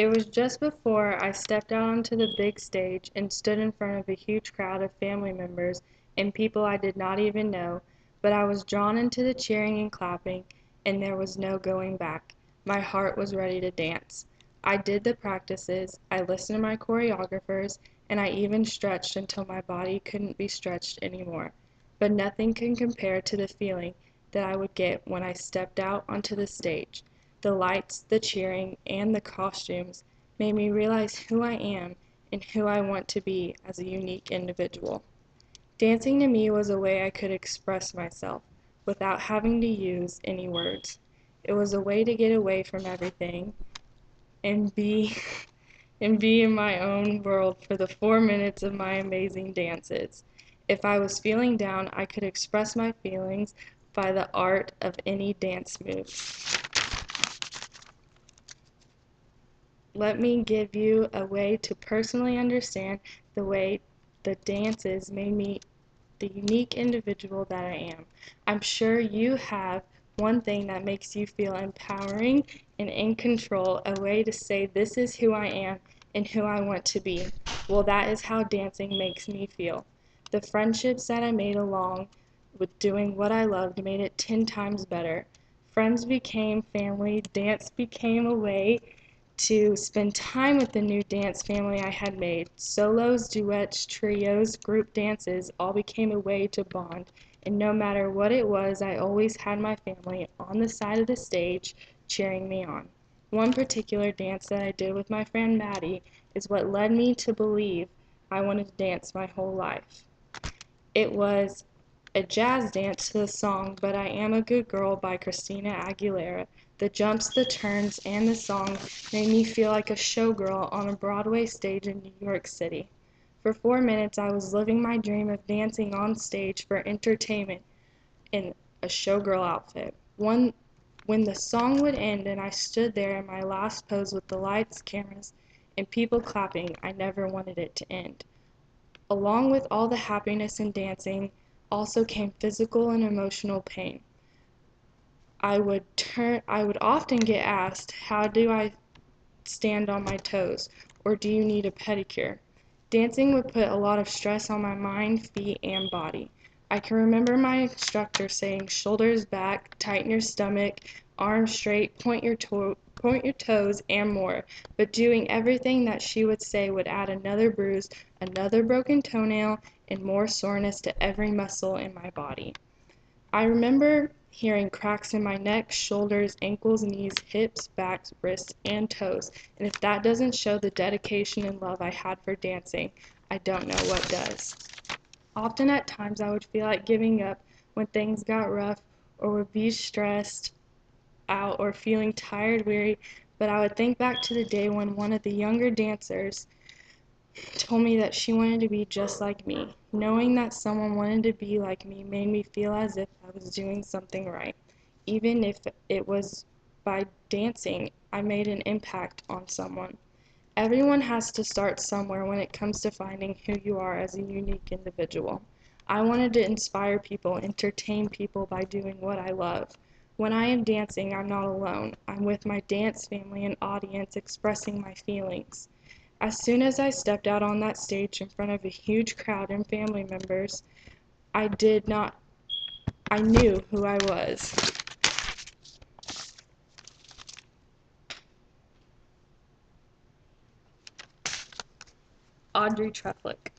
It was just before I stepped out onto the big stage and stood in front of a huge crowd of family members and people I did not even know, but I was drawn into the cheering and clapping, and there was no going back. My heart was ready to dance. I did the practices, I listened to my choreographers, and I even stretched until my body couldn't be stretched anymore. But nothing can compare to the feeling that I would get when I stepped out onto the stage. The lights, the cheering, and the costumes made me realize who I am and who I want to be as a unique individual. Dancing to me was a way I could express myself without having to use any words. It was a way to get away from everything and be in my own world for the 4 minutes of my amazing dances. If I was feeling down, I could express my feelings by the art of any dance move. Let me give you a way to personally understand the way the dances made me the unique individual that I am. I'm sure you have one thing that makes you feel empowering and in control, a way to say this is who I am and who I want to be. Well, that is how dancing makes me feel. The friendships that I made along with doing what I loved made it 10 times better. Friends became family, dance became a way to spend time with the new dance family I had made. Solos, duets, trios, group dances all became a way to bond, and no matter what it was, I always had my family on the side of the stage cheering me on. One particular dance that I did with my friend Maddie is what led me to believe I wanted to dance my whole life. It was a jazz dance to the song But I Am a Good Girl by Christina Aguilera. The jumps, the turns, and the song made me feel like a showgirl on a Broadway stage in New York City. For 4 minutes, I was living my dream of dancing on stage for entertainment in a showgirl outfit. When the song would end and I stood there in my last pose with the lights, cameras, and people clapping, I never wanted it to end. Along with all the happiness and dancing also came physical and emotional pain. I would often get asked, how do I stand on my toes, or do you need a pedicure? Dancing would put a lot of stress on my mind, feet, and body. I can remember my instructor saying, shoulders back, tighten your stomach, arms straight, point your toes, and more. But doing everything that she would say would add another bruise, another broken toenail, and more soreness to every muscle in my body. I remember hearing cracks in my neck, shoulders, ankles, knees, hips, backs, wrists, and toes. And if that doesn't show the dedication and love I had for dancing, I don't know what does. Often at times I would feel like giving up when things got rough, or would be stressed out or feeling tired, weary, but I would think back to the day when one of the younger dancers told me that she wanted to be just like me. Knowing that someone wanted to be like me made me feel as if I was doing something right. Even if it was by dancing, I made an impact on someone. Everyone has to start somewhere when it comes to finding who you are as a unique individual. I wanted to inspire people, entertain people by doing what I love. When I am dancing, I'm not alone. I'm with my dance family and audience expressing my feelings. As soon as I stepped out on that stage in front of a huge crowd and family members, I knew who I was. Audrey Trefflich.